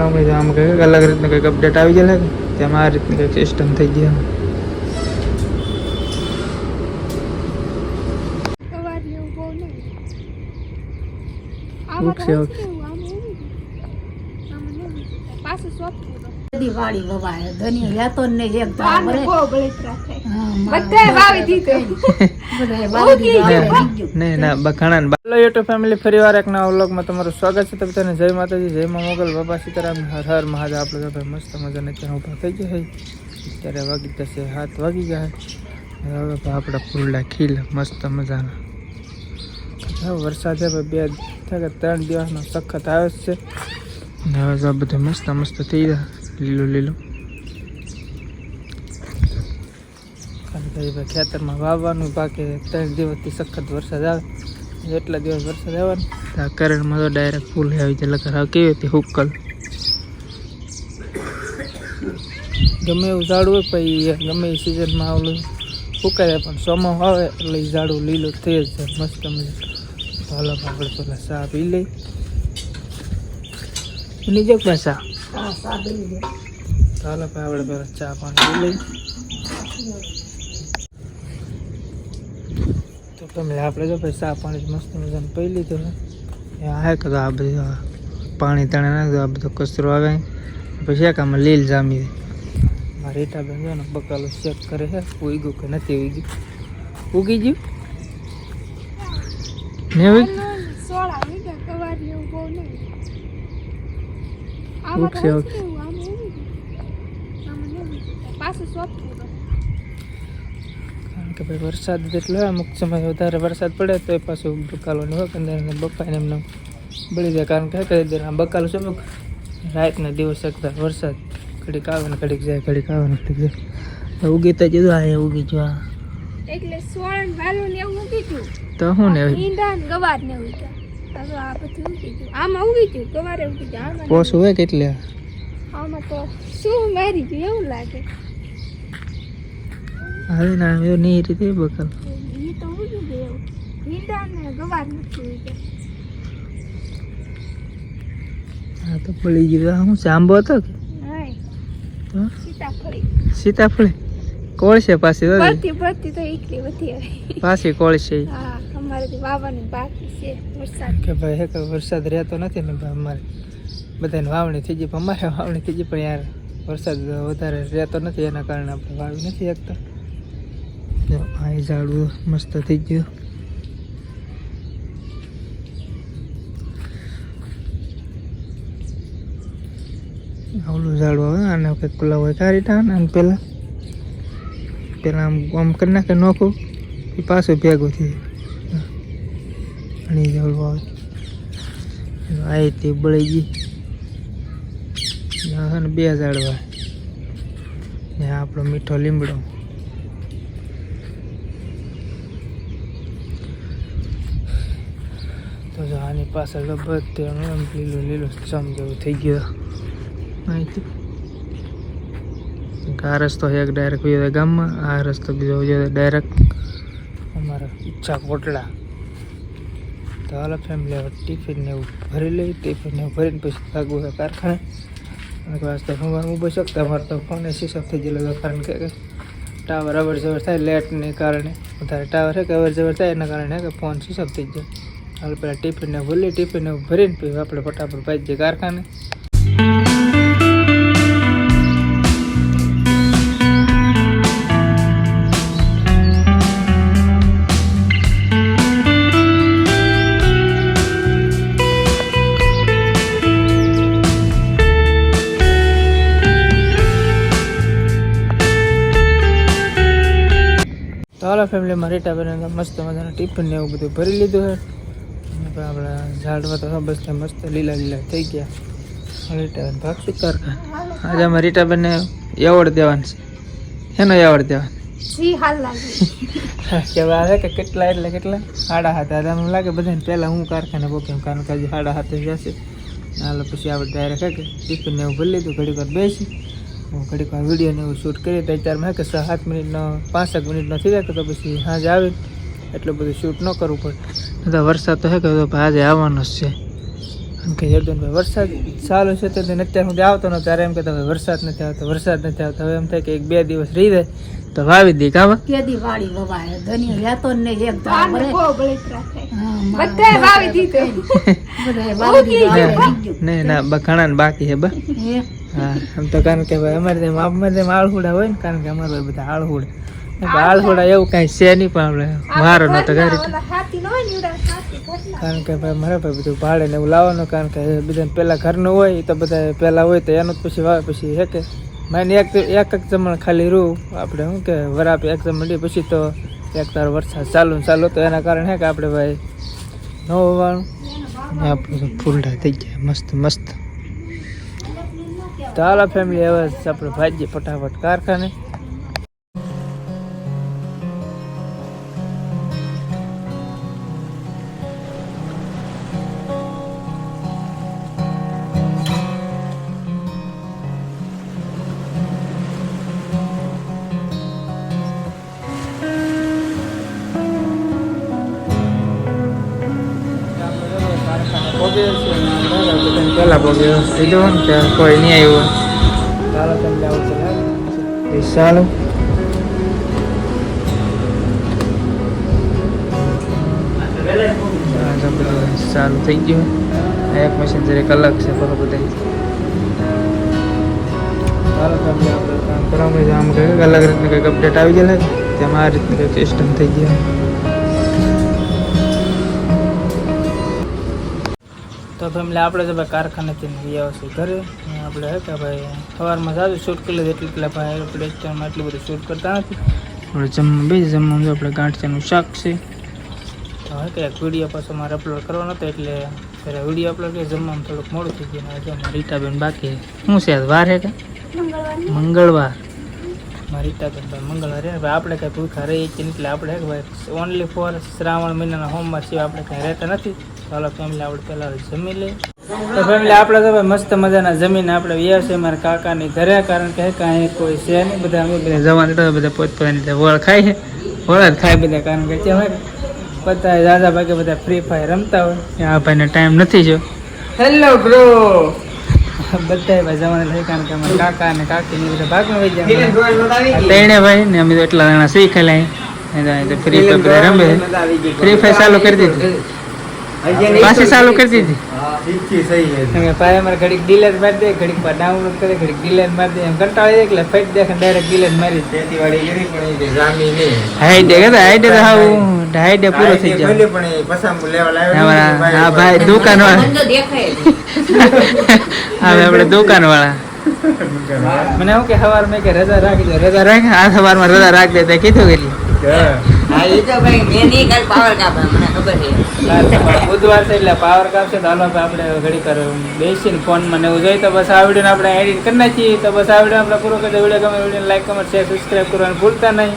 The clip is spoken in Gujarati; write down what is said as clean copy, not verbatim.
આમ કંઈક અલગ રીતનું કંઈક અપડેટ આવી ગયેલા કે તેમાં આ રીતની કંઈક સિસ્ટમ થઈ ગઈ. ઓકે ઓકે દિવાળી વવાય ધની લેતો ને એક ના બખાણા હેલો યુટ્યુબ ફેમિલી ફરીવાર એક નવા વ્લોગમાં તમારું સ્વાગત છે. બધાને જય માતાજી, જય મા મોગલ, બાબા સીતારામ, હર હર મહાદેવ. આપણે તો મસ્ત મજાને ત્યાં ઊભા થઈ ગયા છે. ત્યારે વાગી જશે 7 વાગી ગયા. હવે તો આપણા ફૂલડા ખીલ મસ્ત મજાના. વરસાદ છે 3 દિવસનો સખત આવે છે. હવે તો બધું મસ્ત મસ્ત થઈ જાય, લીલું લીલું. ખેતરમાં વાવવાનું બાકી 3 દિવસથી સખત વરસાદ આવે. એટલા દિવસ વરસાદ આવવાનો ત્યાં કરણમાં તો ડાયરેક્ટ ફૂલ આવી જાય. લગર કેવી હતી હુક્કલ ગમે એવું ઝાડું હોય પછી ગમે એ સિઝનમાં આવલું ફૂકાય પણ ચોમાસું આવે એટલે એ ઝાડું લીલું થઈ જ જાય મસ્ત મજા. તો હાલો આપણે પેલા ચા પી લઈ. એની જો ચા ચાલો આપણે પેલા ચા પાણી પી લઈ. તો તમે આપણે જો ભાઈ ચા પાણી મસ્ત મજાને પી લીધું ને આ કે આ બધું પાણી તણે નાખ્યું, આ બધો કચરો આવે પછી એક આમાં લીલ જામી. મારા રીટાબેન જો ને બકાલો ચેક કરે છે ઉગ્યું કે નથી ઉગ્યું. ઉગી ગયું ને ઉગશે ઉગશે. કારણ કે ભાઈ વરસાદ જેટલો હોય અમુક સમય વધારે વરસાદ પડે તો એ પાછું બકાલો નહીં હોય કે બફાઈને એમને બળી જાય. કારણ કે આ બકાલો છે રાતના દિવસ એકદમ વરસાદ ઘડીક આવે ને ઘડીક જાય, ઘડીક આવે ને ઘડીક જાય. ઉગી તો જુદું આ ઉગી જો એટલે સોળ વાલું ને એવું ઉગી ગયું તો હું ને ઈંડા ને ગવાર ને ઉગી ગયા. હવે આ બધું ઉગી ગયું, આમાં ઉગી ગયું, ગવારે ઉગી ગયા. પોસ હોય કેટલે આમાં તો શું મારી ગયું એવું લાગે. હવે ના એવું નહીં રીતે બકાલ ઈ તો ઉગી ગયું, ઈંડા ને ગવાર નથી ઉગી ગયા. હા તો પડી ગયું. હું આંબો હતો કે સીતાફળી સીતાફળી કોળશે પાછી ભરતી તો એકલી વધી આવી પાછી કોળશે. હા અમારે વાવવાની બાકી છે. વરસાદ કે ભાઈ હે વરસાદ રહેતો નથી ને ભાઈ અમારે બધાને વાવણી થઈ ગઈ પણ અમારે વાવણી થઈ ગઈ પણ યાર વરસાદ વધારે રહેતો નથી એના કારણે આપણે વાવી નથી શકતા. આ ઝાડવું મસ્ત થઈ ગયું. આવલું ઝાડવું આવે આને કંઈક પેલા હોય કાઢી અને પેલા આમ કરી નાખે નોખું એ પાછું ભેગું થઈ અને ઝાડવું આવે આ તે બળી ગઈ. 2 ઝાડવા ને આપણો મીઠો લીમડો. તો જો આની પાછળ બધું લીલું લીલું ચમ જેવું થઈ ગયું. આ રસ્તો એક ડાયરેક્ટ ગયો ગામમાં, આ રસ્તો બીજો ગયો ડાયરેક્ટ અમારા ઈચ્છા કોટડા. તો હાલો ફેમિલી હવે ટિફિનને એવું ભરી લઈ. ટિફિનને એવું ભરીને પછી ભાગવું છે કારખાને. અને વાસ્તે સવારમાં ઊભી શકતા અમારે તો ફોને સ્વિચ ઓફ થઈ ગયેલો. કારણ કે ટાવર અવર જવર થાય લેટને કારણે વધારે ટાવર છે કે અવર જવર થાય એના કારણે કે ફોન સ્વિચ ઓફ થઈ જાય. હાલ પેલા ટિફિનને ભૂલી ટિફિનને ભરીને પછી આપણે ફટાફટ ભાઈ જઈએ કારખાને. તો હાલો ફેમિલીમાં રીટાબેન મસ્ત મજાના ટિફિન ને એવું બધું ભરી લીધું છે. આપણા ઝાડવા તો બસ મસ્ત લીલા લીલા થઈ ગયા. રીટાબેન ભાગશું કારખાને. આજે અમારે રીટાબેનને એવોર્ડ દેવાનું છે. એનો એવોર્ડ દેવાનો કેવા છે કે કેટલા એટલે કેટલા 7:30. મને લાગે બધાને પહેલાં હું કારખાને પહોંચ્યો કારણ કે હજી 7:30 જશે. હાલો પછી આપણે ડાયરેક્ટ કે ટિફિન ને એવું ભરી લીધું. ઘડીક વાર બેસી હું ઘડીક વાર વિડીયો ને એવું શૂટ કરી તો 4 કે 7 મિનિટનો 5 મિનિટનો થઈ જાય તો પછી સાંજે આવે એટલું બધું શૂટ ન કરવું પડે. તો વરસાદ તો હે કે આજે આવવાનો જ છે. કે જર્દનભાઈ વરસાદ ચાલુ છે તો અત્યાર સુધી આવતો નતો, ત્યારે એમ કહેતા વરસાદ નથી આવતો. હવે એમ થાય કે 1-2 દિવસ રહી જાય તો વાવી દે કાવા કેદી વાડી વવાય ધનિયો લેતો ને એક તો આને બહુ બળતરા થાય. બધાએ વાવી દીધું. બધાય વાડી દીધું. નહીં ના ઘણા ને બાકી છે બા. હે હા આમ તો કારણ કે ભાઈ અમારે જેમ આળહુડા હોય ને, કારણ કે અમારે બધા આળહુડા એવું કાંઈ છે નહીં, પણ આપણે મારો નતો ઘરે, ઓલા હાથી ન હોય ને એવડા હાથી ઘરના. કારણ કે ભાઈ મારા ભાઈ બધું ભાડે ને એવું લાવવાનું, કારણ કે બધાને પહેલા ઘરનું હોય એ તો બધા પહેલા હોય તો એનું જ પછી વાવે પછી હે કે માને એક જમણ ખાલી રૂ આપણે શું કે વરાપ એક જમણ લે પછી તો એક તારો વરસાદ ચાલુ તો એના કારણે હે કે આપણે ભાઈ ન હોવાનું આપણે ફૂલડા થઈ ગયા મસ્ત. તો હાલો ફેમિલી હવે આપણે ભાજીએ ફટાફટ કારખાને. પેલા પગે સીધો ને ત્યાં કોઈ નહીં આવ્યું. ચાલો તમે આવું તો ચાલો ચાલુ થઈ ગયું. એક મશીન જરીક અલગ છે બહુ બધા. ચાલો તમે આપણે કામ કરાવવાનું છે. આમ કંઈક અલગ રીતનું કંઈક અપડેટ આવી ગયેલા તેમાં આ રીતનું કંઈક સિસ્ટમ થઈ ગયા. તો ફેમિલી આપણે તો ભાઈ કારખાનેથી આવ્યા છીએ ઘરે. આપણે હે કે ભાઈ સવારમાં સારું શૂટ કરી લીધું, એટલે ભાઈ આપણે એકટાઈમમાં એટલું બધું શૂટ કરતા નથી. આપણે જમવાનું જો આપણે ગાંઠિયાનું શાક છે. તો હે કે એક વિડીયો પાછો મારે અપલોડ કરવાનો હતો, એટલે ત્યારે વિડીયો અપલોડ કરી જમવાનું થોડુંક મોડું થઈ ગયું. આજે મારી રીટાબેન બાકી શું છે વાર હે કે મંગળવાર. મારી રીટાબેન ભાઈ મંગળવાર હે ભાઈ આપણે કાંઈ ભૂખા રહીએ છીએ, એટલે આપણે હે કે ભાઈ ઓનલી ફોર શ્રાવણ મહિનાના સોમવાર સિવાય આપણે કાંઈ રહેતા નથી. ચાલો ફેમિલી આપણે પહેલાં જમી લઈએ. તો ફેમિલી આપણે તો ભાઈ મસ્ત મજાના જમીને આપણે વ્યા છે મારા કાકાની ઘરે, કારણ કે કાંઈ કોઈ છે નહીં. બધા અમે બધા જવાનું તો બધા પોતપોતાની રીતે વળ ખાય છે, વળ જ ખાય બધા, કારણ કે છે હોય બધા દાદા ભાગે બધા ફ્રી ફાયર રમતા હોય. આ ભાઈને ટાઈમ નથી જો. હેલો બ્રો બધા ભાઈ જવાના થાય, કારણ કે અમારા કાકા અને કાકી બધા ભાગમાં વહી જાય. તેણે ભાઈ ને અમે તો એટલા જણા શીખેલા ફ્રી ફાયર બધા રમે. ફ્રી ફાયર ચાલુ કરી દીધું, પાછી ચાલુ કરી દીધી. ભાઈ અમારે ઘડીક ડિલેટ મારી દે, ઘડીક ડાઉનલોડ કરે, ઘડીક ડિલેટ મારી દે, એમ કંટાળી જાય એટલે ફેટ દેખે ડાયરેક્ટ ડિલેટ મારી હાઈડે તો હાઈડે પૂરો થઈ જાય. હા ભાઈ દુકાન વાળા હવે આપણે દુકાન વાળા મને એવું કે સવાર મેં કે રજા રાખી દો, રજા રાખે આ સવારમાં રજા રાખી દે કીધું કેટલી બુધવાર છે એટલે પાવર કાપશે. તો હાલો આપણે ઘડી કર બેસીને ફોનમાં ને એવું જોઈએ તો બસ આ વિડીયોને આપણે એડિટ કરી નાખીએ. તો બસ આ વિડીયો આપણે પૂરો કરી દો. વિડીયો ગમે video like comment share subscribe કરવાનું ભૂલતા નહીં.